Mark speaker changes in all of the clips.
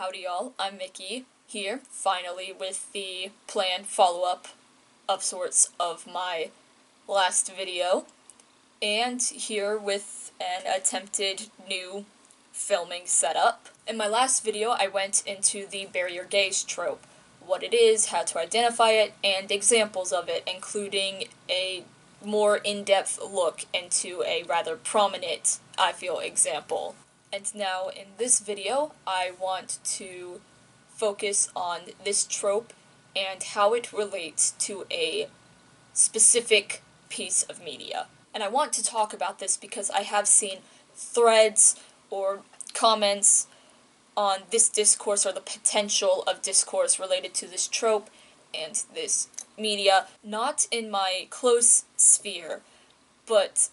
Speaker 1: Howdy y'all, I'm Mickey, here, finally, with the planned follow-up of sorts of my last video, and here with an attempted new filming setup. In my last video, I went into the bury your gaze trope, what it is, how to identify it, and examples of it, including a more in-depth look into a rather prominent, I feel, example. And now, in this video, I want to focus on this trope and how it relates to a specific piece of media. And I want to talk about this because I have seen threads or comments on this discourse or the potential of discourse related to this trope and this media, not in my close sphere, but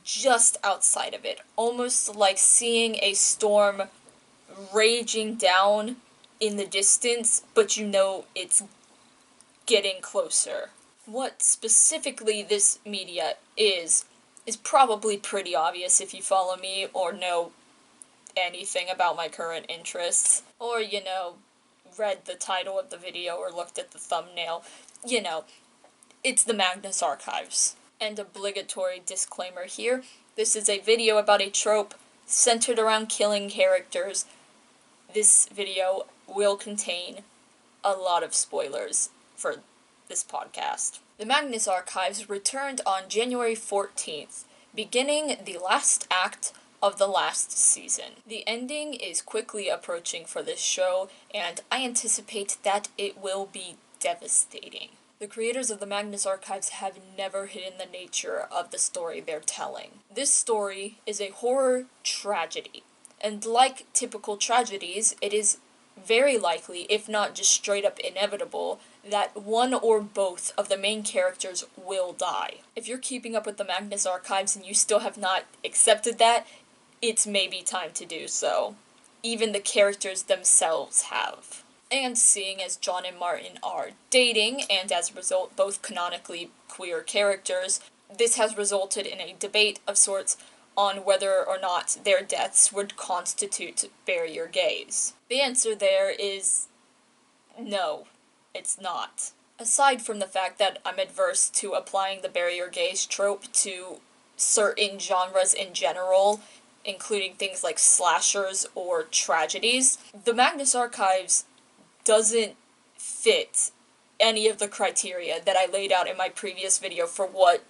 Speaker 1: just outside of it, almost like seeing a storm raging down in the distance, but you know it's getting closer. What specifically this media is probably pretty obvious if you follow me or know anything about my current interests, or, you know, read the title of the video or looked at the thumbnail. You know, it's the Magnus Archives. And obligatory disclaimer here, this is a video about a trope centered around killing characters. This video will contain a lot of spoilers for this podcast. The Magnus Archives returned on January 14th, beginning the last act of the last season. The ending is quickly approaching for this show, and I anticipate that it will be devastating. The creators of the Magnus Archives have never hidden the nature of the story they're telling. This story is a horror tragedy, and like typical tragedies, it is very likely, if not just straight up inevitable, that one or both of the main characters will die. If you're keeping up with the Magnus Archives and you still have not accepted that, it's maybe time to do so. Even the characters themselves have. And seeing as John and Martin are dating, and as a result both canonically queer characters, this has resulted in a debate of sorts on whether or not their deaths would constitute bury your gaze. The answer there is no, it's not. Aside from the fact that I'm adverse to applying the bury your gaze trope to certain genres in general, including things like slashers or tragedies, the Magnus Archives doesn't fit any of the criteria that I laid out in my previous video for what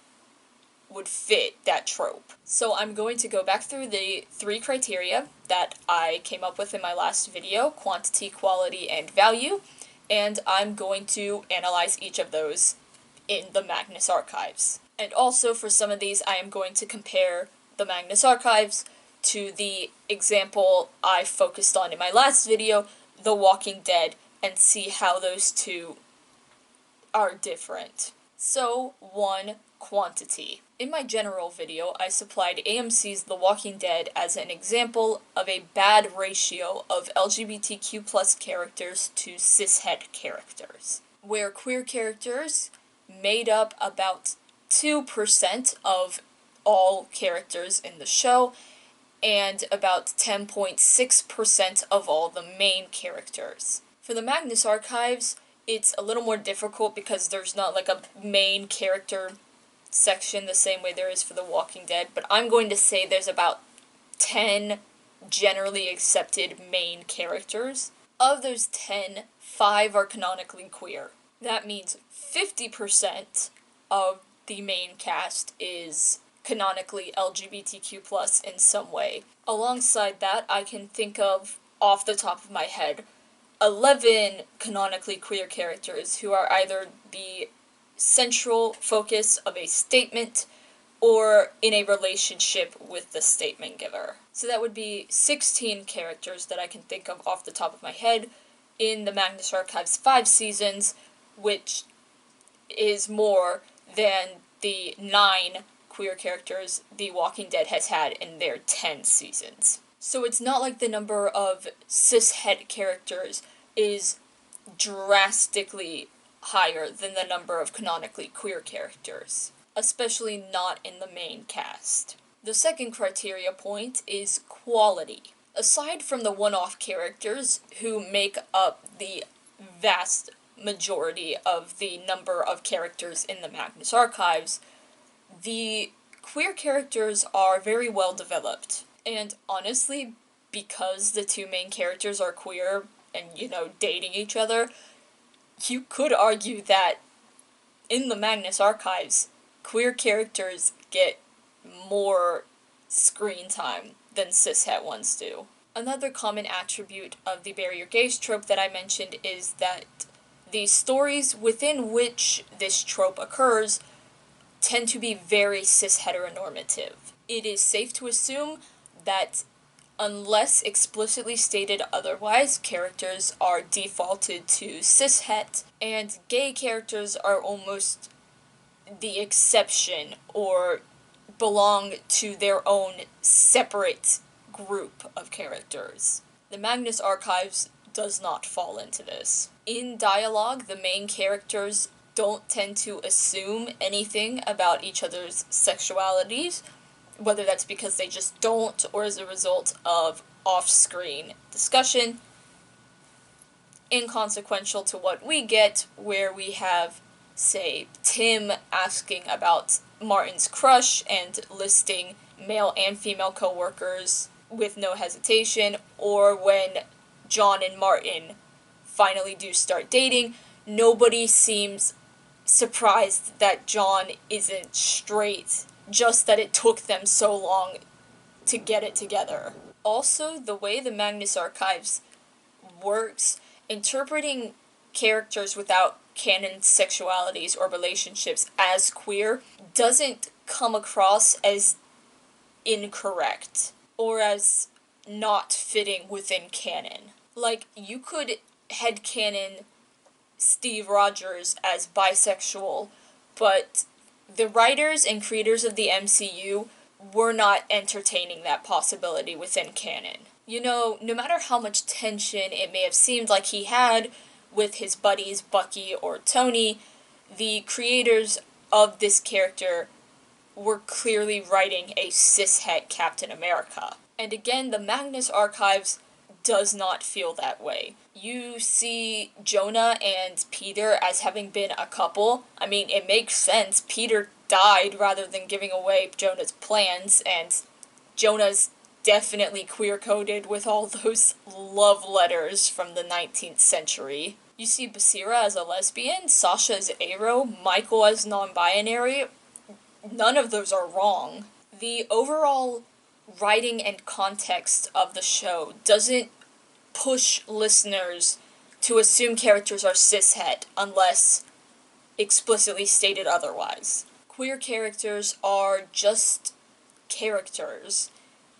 Speaker 1: would fit that trope. So I'm going to go back through the 3 criteria that I came up with in my last video, quantity, quality, and value, and I'm going to analyze each of those in the Magnus Archives. And also for some of these, I am going to compare the Magnus Archives to the example I focused on in my last video, The Walking Dead, and see how those two are different. So, 1. Quantity. In my general video, I supplied AMC's The Walking Dead as an example of a bad ratio of LGBTQ+ characters to cishet characters, where queer characters made up about 2% of all characters in the show, and about 10.6% of all the main characters. For the Magnus Archives, it's a little more difficult because there's not like a main character section the same way there is for The Walking Dead, but I'm going to say there's about 10 generally accepted main characters. Of those 10, 5 are canonically queer. That means 50% of the main cast is canonically LGBTQ+ in some way. Alongside that, I can think of, off the top of my head, 11 canonically queer characters who are either the central focus of a statement or in a relationship with the statement giver. So that would be 16 characters that I can think of off the top of my head in the Magnus Archives 5 seasons, which is more than the 9 queer characters The Walking Dead has had in their 10 seasons. So it's not like the number of cishet characters is drastically higher than the number of canonically queer characters, especially not in the main cast. The second criteria point is quality. Aside from the one-off characters who make up the vast majority of the number of characters in the Magnus Archives, the queer characters are very well developed. And honestly, because the two main characters are queer and, dating each other, you could argue that in the Magnus Archives, queer characters get more screen time than cishet ones do. Another common attribute of the barrier gaze trope that I mentioned is that the stories within which this trope occurs tend to be very cis-heteronormative. It is safe to assume that unless explicitly stated otherwise, characters are defaulted to cishet, and gay characters are almost the exception or belong to their own separate group of characters. The Magnus Archives does not fall into this. In dialogue, the main characters don't tend to assume anything about each other's sexualities, whether that's because they just don't or as a result of off-screen discussion, inconsequential to what we get, where we have, say, Tim asking about Martin's crush and listing male and female co-workers with no hesitation, or when John and Martin finally do start dating, nobody seems surprised that John isn't straight, just that it took them so long to get it together. Also, the way the Magnus Archives works, interpreting characters without canon sexualities or relationships as queer doesn't come across as incorrect or as not fitting within canon. Like, you could headcanon Steve Rogers as bisexual, but the writers and creators of the MCU were not entertaining that possibility within canon. No matter how much tension it may have seemed like he had with his buddies Bucky or Tony, the creators of this character were clearly writing a cishet Captain America. And again, the Magnus Archives does not feel that way. You see Jonah and Peter as having been a couple. I mean, it makes sense. Peter died rather than giving away Jonah's plans, and Jonah's definitely queer-coded with all those love letters from the 19th century. You see Basira as a lesbian, Sasha as aro, Michael as non-binary. None of those are wrong. The overall writing and context of the show doesn't push listeners to assume characters are cishet unless explicitly stated otherwise. Queer characters are just characters,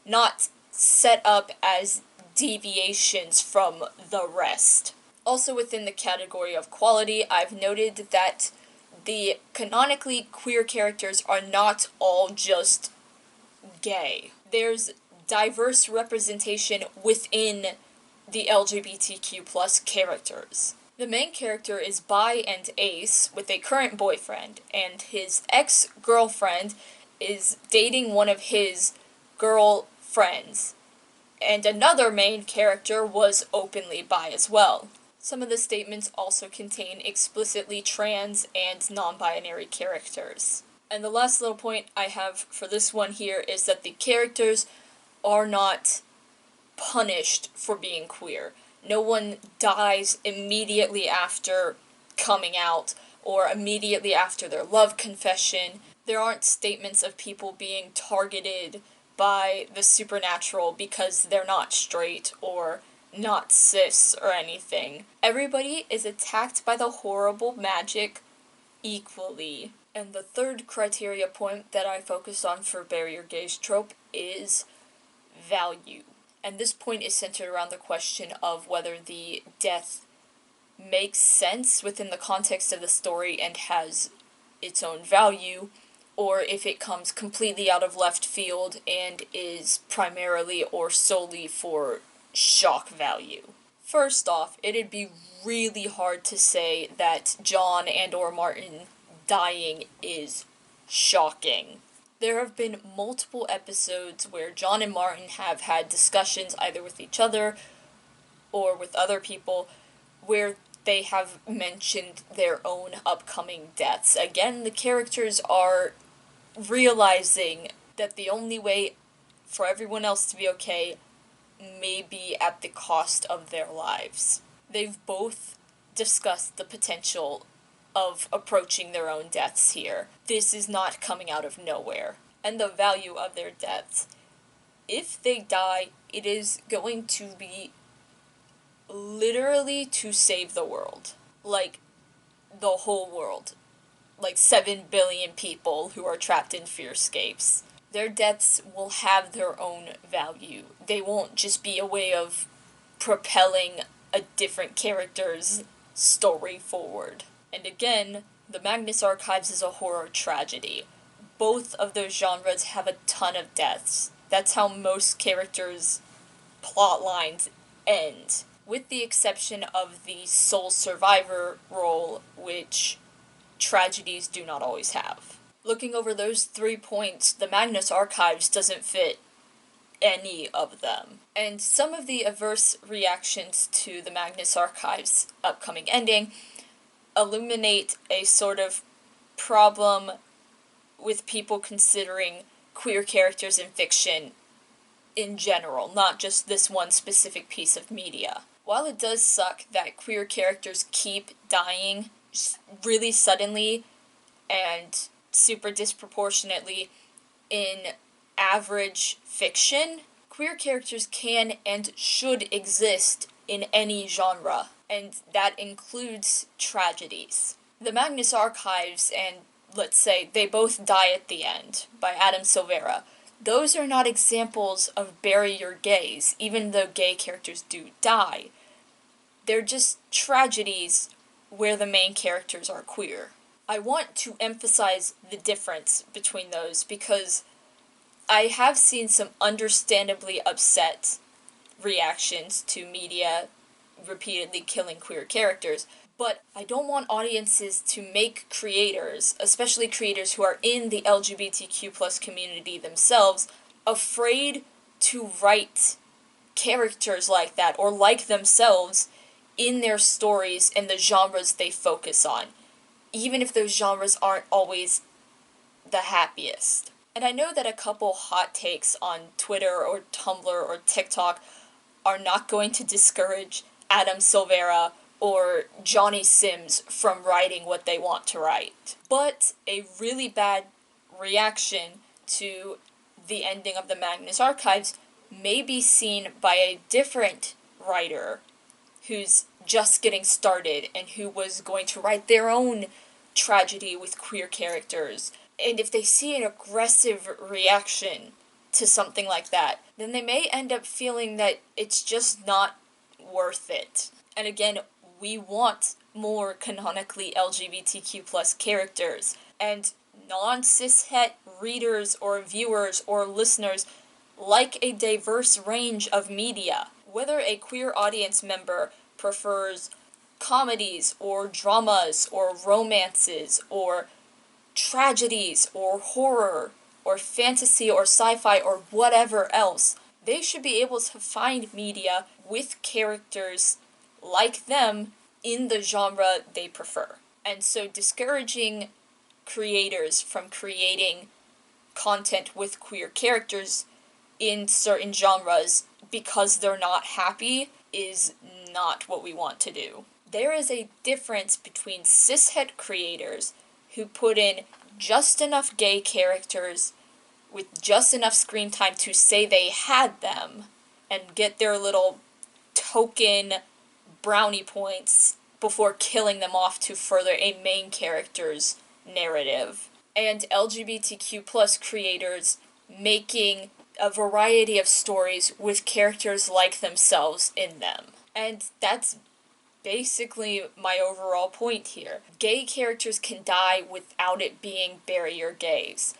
Speaker 1: not set up as deviations from the rest. Also within the category of quality, I've noted that the canonically queer characters are not all just gay. There's diverse representation within the LGBTQ plus characters. The main character is bi and ace with a current boyfriend, and his ex-girlfriend is dating one of his girlfriends. And another main character was openly bi as well. Some of the statements also contain explicitly trans and non-binary characters. And the last little point I have for this one here is that the characters are not punished for being queer. No one dies immediately after coming out or immediately after their love confession. There aren't statements of people being targeted by the supernatural because they're not straight or not cis or anything. Everybody is attacked by the horrible magic equally. And the third criteria point that I focused on for barrier gaze trope is value. And this point is centered around the question of whether the death makes sense within the context of the story and has its own value, or if it comes completely out of left field and is primarily or solely for shock value. First off, it'd be really hard to say that John and or Martin dying is shocking. There have been multiple episodes where John and Martin have had discussions either with each other or with other people where they have mentioned their own upcoming deaths. Again, the characters are realizing that the only way for everyone else to be okay may be at the cost of their lives. They've both discussed the potential of approaching their own deaths here. This is not coming out of nowhere. And the value of their deaths. If they die, it is going to be literally to save the world. Like, the whole world. Like 7 billion people who are trapped in fearscapes. Their deaths will have their own value. They won't just be a way of propelling a different character's story forward. And again, the Magnus Archives is a horror tragedy. Both of those genres have a ton of deaths. That's how most characters' plot lines end. With the exception of the sole survivor role, which tragedies do not always have. Looking over those 3 points, the Magnus Archives doesn't fit any of them. And some of the adverse reactions to the Magnus Archives' upcoming ending illuminate a sort of problem with people considering queer characters in fiction in general, not just this one specific piece of media. While it does suck that queer characters keep dying really suddenly and super disproportionately in average fiction, queer characters can and should exist in any genre, and that includes tragedies. The Magnus Archives and, let's say, They Both Die at the End by Adam Silvera, those are not examples of bury your gays, even though gay characters do die. They're just tragedies where the main characters are queer. I want to emphasize the difference between those because I have seen some understandably upset reactions to media repeatedly killing queer characters, but I don't want audiences to make creators, especially creators who are in the LGBTQ+ community themselves, afraid to write characters like that or like themselves in their stories and the genres they focus on, even if those genres aren't always the happiest. And I know that a couple hot takes on Twitter or Tumblr or TikTok are not going to discourage Adam Silvera or Johnny Sims from writing what they want to write. But a really bad reaction to the ending of the Magnus Archives may be seen by a different writer who's just getting started and who was going to write their own tragedy with queer characters. And if they see an aggressive reaction to something like that, then they may end up feeling that it's just not worth it. And again, we want more canonically LGBTQ+ characters, and non-cishet readers or viewers or listeners like a diverse range of media. Whether a queer audience member prefers comedies or dramas or romances or tragedies or horror or fantasy or sci-fi or whatever else, they should be able to find media with characters like them in the genre they prefer. And so discouraging creators from creating content with queer characters in certain genres because they're not happy is not what we want to do. There is a difference between cishet creators who put in just enough gay characters with just enough screen time to say they had them and get their little token brownie points before killing them off to further a main character's narrative, and LGBTQ+ creators making a variety of stories with characters like themselves in them. And that's basically my overall point here. Gay characters can die without it being bury your gays.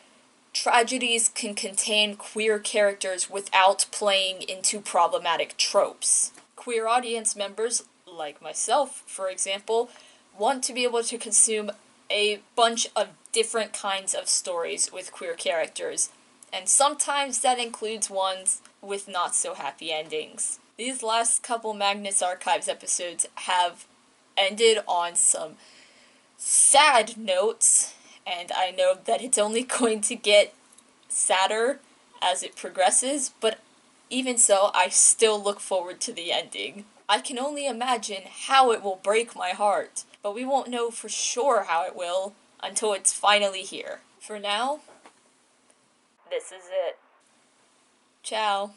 Speaker 1: Tragedies can contain queer characters without playing into problematic tropes. Queer audience members, like myself, for example, want to be able to consume a bunch of different kinds of stories with queer characters, and sometimes that includes ones with not so happy endings. These last couple Magnus Archives episodes have ended on some sad notes, and I know that it's only going to get sadder as it progresses, but even so, I still look forward to the ending. I can only imagine how it will break my heart, but we won't know for sure how it will until it's finally here. For now, this is it. Ciao.